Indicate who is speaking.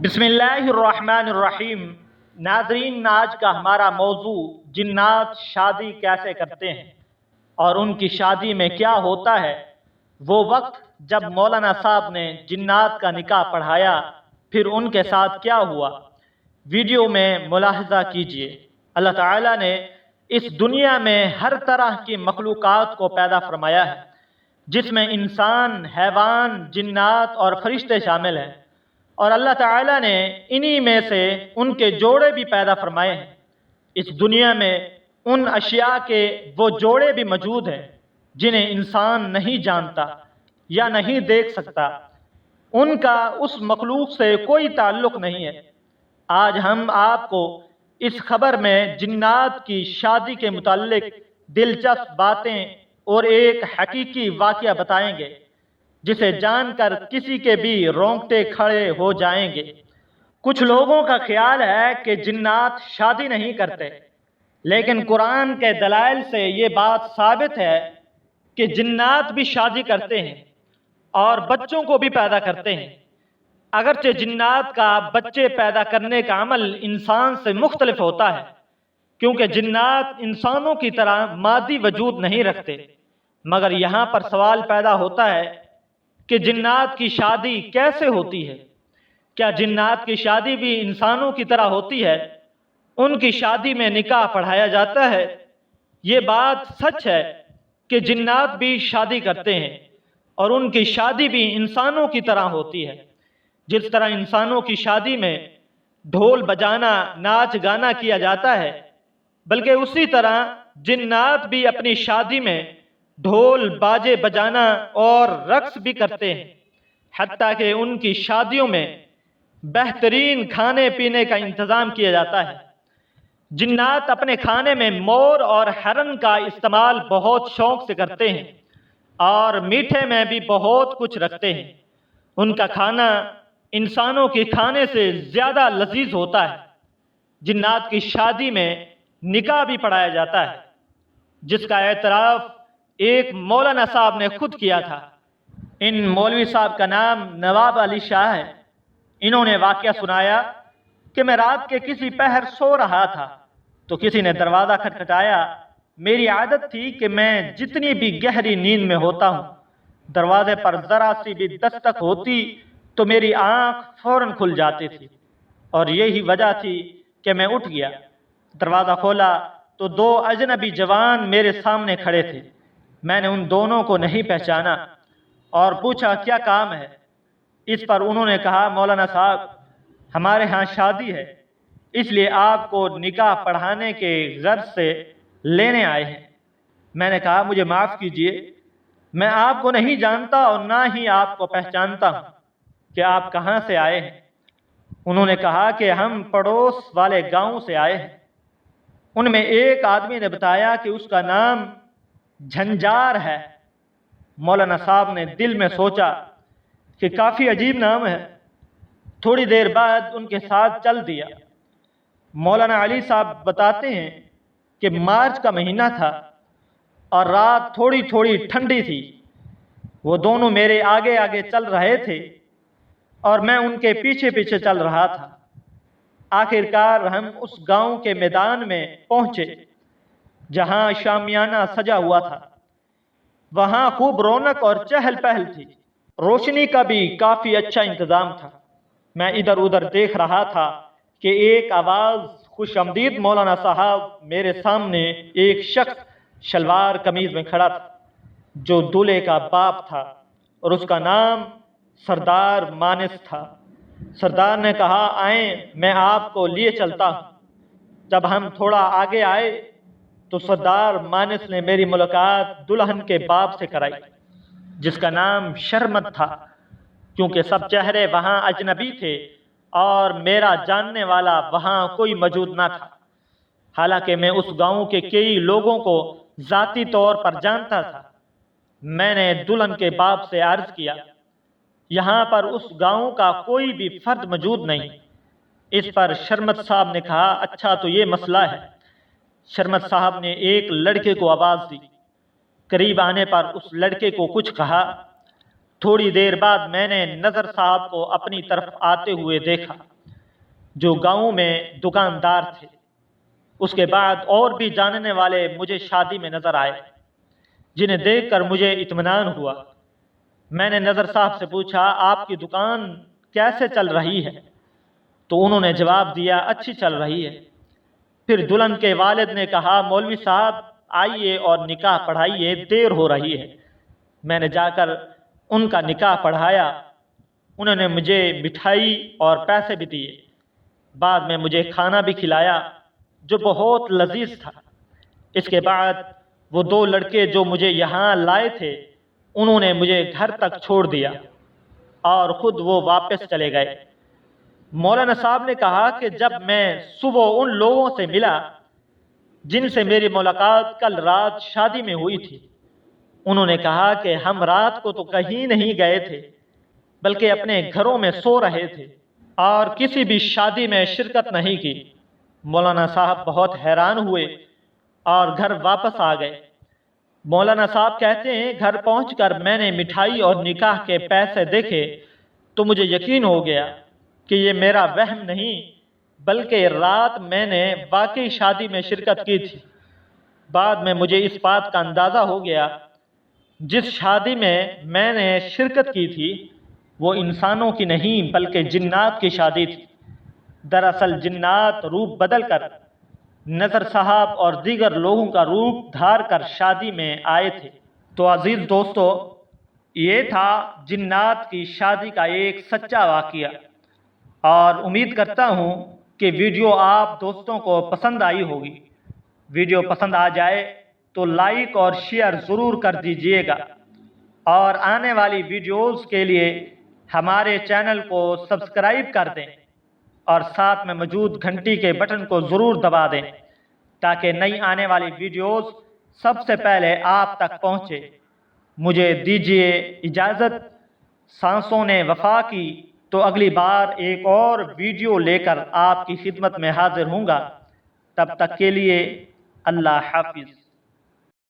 Speaker 1: بسم اللہ الرحمن الرحیم۔ ناظرین، آج کا ہمارا موضوع جنات شادی کیسے کرتے ہیں اور ان کی شادی میں کیا ہوتا ہے۔ وہ وقت جب مولانا صاحب نے جنات کا نکاح پڑھایا، پھر ان کے ساتھ کیا ہوا، ویڈیو میں ملاحظہ کیجئے۔ اللہ تعالیٰ نے اس دنیا میں ہر طرح کی مخلوقات کو پیدا فرمایا ہے، جس میں انسان، حیوان، جنات اور فرشتے شامل ہیں، اور اللہ تعالیٰ نے انہی میں سے ان کے جوڑے بھی پیدا فرمائے ہیں۔ اس دنیا میں ان اشیاء کے وہ جوڑے بھی موجود ہیں جنہیں انسان نہیں جانتا یا نہیں دیکھ سکتا، ان کا اس مخلوق سے کوئی تعلق نہیں ہے۔ آج ہم آپ کو اس خبر میں جنات کی شادی کے متعلق دلچسپ باتیں اور ایک حقیقی واقعہ بتائیں گے، جسے جان کر کسی کے بھی رونگٹے کھڑے ہو جائیں گے۔ کچھ لوگوں کا خیال ہے کہ جنات شادی نہیں کرتے، لیکن قرآن کے دلائل سے یہ بات ثابت ہے کہ جنات بھی شادی کرتے ہیں اور بچوں کو بھی پیدا کرتے ہیں۔ اگرچہ جنات کا بچے پیدا کرنے کا عمل انسان سے مختلف ہوتا ہے، کیونکہ جنات انسانوں کی طرح مادی وجود نہیں رکھتے، مگر یہاں پر سوال پیدا ہوتا ہے کہ جنات کی شادی کیسے ہوتی ہے؟ کیا جنات کی شادی بھی انسانوں کی طرح ہوتی ہے؟ ان کی شادی میں نکاح پڑھایا جاتا ہے؟ یہ بات سچ ہے کہ جنات بھی شادی کرتے ہیں اور ان کی شادی بھی انسانوں کی طرح ہوتی ہے۔ جس طرح انسانوں کی شادی میں ڈھول بجانا، ناچ گانا کیا جاتا ہے، بلکہ اسی طرح جنات بھی اپنی شادی میں ڈھول باجے بجانا اور رقص بھی کرتے ہیں، حتیٰ کہ ان کی شادیوں میں بہترین کھانے پینے کا انتظام کیا جاتا ہے۔ جنات اپنے کھانے میں مور اور ہرن کا استعمال بہت شوق سے کرتے ہیں اور میٹھے میں بھی بہت کچھ رکھتے ہیں۔ ان کا کھانا انسانوں کے کھانے سے زیادہ لذیذ ہوتا ہے۔ جنات کی شادی میں نکاح بھی پڑھایا جاتا ہے، جس کا اعتراف ایک مولانا صاحب نے خود کیا تھا۔ ان مولوی صاحب کا نام نواب علی شاہ ہے۔ انہوں نے واقعہ سنایا کہ میں رات کے کسی پہر سو رہا تھا تو کسی نے دروازہ کھٹکھٹایا۔ میری عادت تھی کہ میں جتنی بھی گہری نیند میں ہوتا ہوں، دروازے پر ذرا سی بھی دستک ہوتی تو میری آنکھ فوراً کھل جاتی تھی، اور یہی وجہ تھی کہ میں اٹھ گیا۔ دروازہ کھولا تو دو اجنبی جوان میرے سامنے کھڑے تھے۔ میں نے ان دونوں کو نہیں پہچانا اور پوچھا کیا کام ہے۔ اس پر انہوں نے کہا، مولانا صاحب، ہمارے ہاں شادی ہے، اس لیے آپ کو نکاح پڑھانے کے غرض سے لینے آئے ہیں۔ میں نے کہا، مجھے معاف کیجئے، میں آپ کو نہیں جانتا اور نہ ہی آپ کو پہچانتا ہوں، کہ آپ کہاں سے آئے ہیں؟ انہوں نے کہا کہ ہم پڑوس والے گاؤں سے آئے ہیں۔ ان میں ایک آدمی نے بتایا کہ اس کا نام جھنجار ہے۔ مولانا صاحب نے دل میں سوچا کہ کافی عجیب نام ہے۔ تھوڑی دیر بعد ان کے ساتھ چل دیا۔ مولانا علی صاحب بتاتے ہیں کہ مارچ کا مہینہ تھا اور رات تھوڑی تھوڑی ٹھنڈی تھی۔ وہ دونوں میرے آگے آگے چل رہے تھے اور میں ان کے پیچھے پیچھے چل رہا تھا۔ آخرکار ہم اس گاؤں کے میدان میں پہنچے جہاں شامیانہ سجا ہوا تھا۔ وہاں خوب رونق اور چہل پہل تھی۔ روشنی کا بھی کافی اچھا انتظام تھا۔ میں ادھر ادھر دیکھ رہا تھا کہ ایک آواز، خوش آمدید مولانا صاحب۔ میرے سامنے ایک شخص شلوار قمیض میں کھڑا تھا جو دولہے کا باپ تھا، اور اس کا نام سردار مانس تھا۔ سردار نے کہا، آئیں، میں آپ کو لیے چلتا ہوں۔ جب ہم تھوڑا آگے آئے تو سردار مانس نے میری ملاقات دلہن کے باپ سے کرائی، جس کا نام شرمت تھا، کیونکہ سب چہرے وہاں اجنبی تھے اور میرا جاننے والا وہاں کوئی موجود نہ تھا۔ حالانکہ میں اس گاؤں کے کئی لوگوں کو ذاتی طور پر جانتا تھا۔ میں نے دلہن کے باپ سے عرض کیا، یہاں پر اس گاؤں کا کوئی بھی فرد موجود نہیں۔ اس پر شرمت صاحب نے کہا، اچھا تو یہ مسئلہ ہے۔ شرمت صاحب نے ایک لڑکے کو آواز دی۔ قریب آنے پر اس لڑکے کو کچھ کہا۔ تھوڑی دیر بعد میں نے نذر صاحب کو اپنی طرف آتے ہوئے دیکھا، جو گاؤں میں دکاندار تھے۔ اس کے بعد اور بھی جاننے والے مجھے شادی میں نظر آئے، جنہیں دیکھ کر مجھے اطمینان ہوا۔ میں نے نذر صاحب سے پوچھا، آپ کی دکان کیسے چل رہی ہے؟ تو انہوں نے جواب دیا، اچھی چل رہی ہے۔ پھر دلہن کے والد نے کہا، مولوی صاحب آئیے اور نکاح پڑھائیے، دیر ہو رہی ہے۔ میں نے جا کر ان کا نکاح پڑھایا۔ انہوں نے مجھے مٹھائی اور پیسے بھی دیے۔ بعد میں مجھے کھانا بھی کھلایا جو بہت لذیذ تھا۔ اس کے بعد وہ دو لڑکے جو مجھے یہاں لائے تھے، انہوں نے مجھے گھر تک چھوڑ دیا اور خود وہ واپس چلے گئے۔ مولانا صاحب نے کہا کہ جب میں صبح ان لوگوں سے ملا جن سے میری ملاقات کل رات شادی میں ہوئی تھی، انہوں نے کہا کہ ہم رات کو تو کہیں نہیں گئے تھے، بلکہ اپنے گھروں میں سو رہے تھے اور کسی بھی شادی میں شرکت نہیں کی۔ مولانا صاحب بہت حیران ہوئے اور گھر واپس آ گئے۔ مولانا صاحب کہتے ہیں، گھر پہنچ کر میں نے مٹھائی اور نکاح کے پیسے دیکھے تو مجھے یقین ہو گیا کہ یہ میرا وہم نہیں، بلکہ رات میں نے واقعی شادی میں شرکت کی تھی۔ بعد میں مجھے اس بات کا اندازہ ہو گیا، جس شادی میں نے شرکت کی تھی وہ انسانوں کی نہیں بلکہ جنات کی شادی تھی۔ دراصل جنات روپ بدل کر نذر صاحب اور دیگر لوگوں کا روپ دھار کر شادی میں آئے تھے۔ تو عزیز دوستو، یہ تھا جنات کی شادی کا ایک سچا واقعہ، اور امید کرتا ہوں کہ ویڈیو آپ دوستوں کو پسند آئی ہوگی۔ ویڈیو پسند آ جائے تو لائک اور شیئر ضرور کر دیجئے گا، اور آنے والی ویڈیوز کے لیے ہمارے چینل کو سبسکرائب کر دیں اور ساتھ میں موجود گھنٹی کے بٹن کو ضرور دبا دیں تاکہ نئی آنے والی ویڈیوز سب سے پہلے آپ تک پہنچے۔ مجھے دیجئے اجازت۔ سانسوں نے وفا کی تو اگلی بار ایک اور ویڈیو لے کر آپ کی خدمت میں حاضر ہوں گا۔ تب تک کے لیے اللہ حافظ۔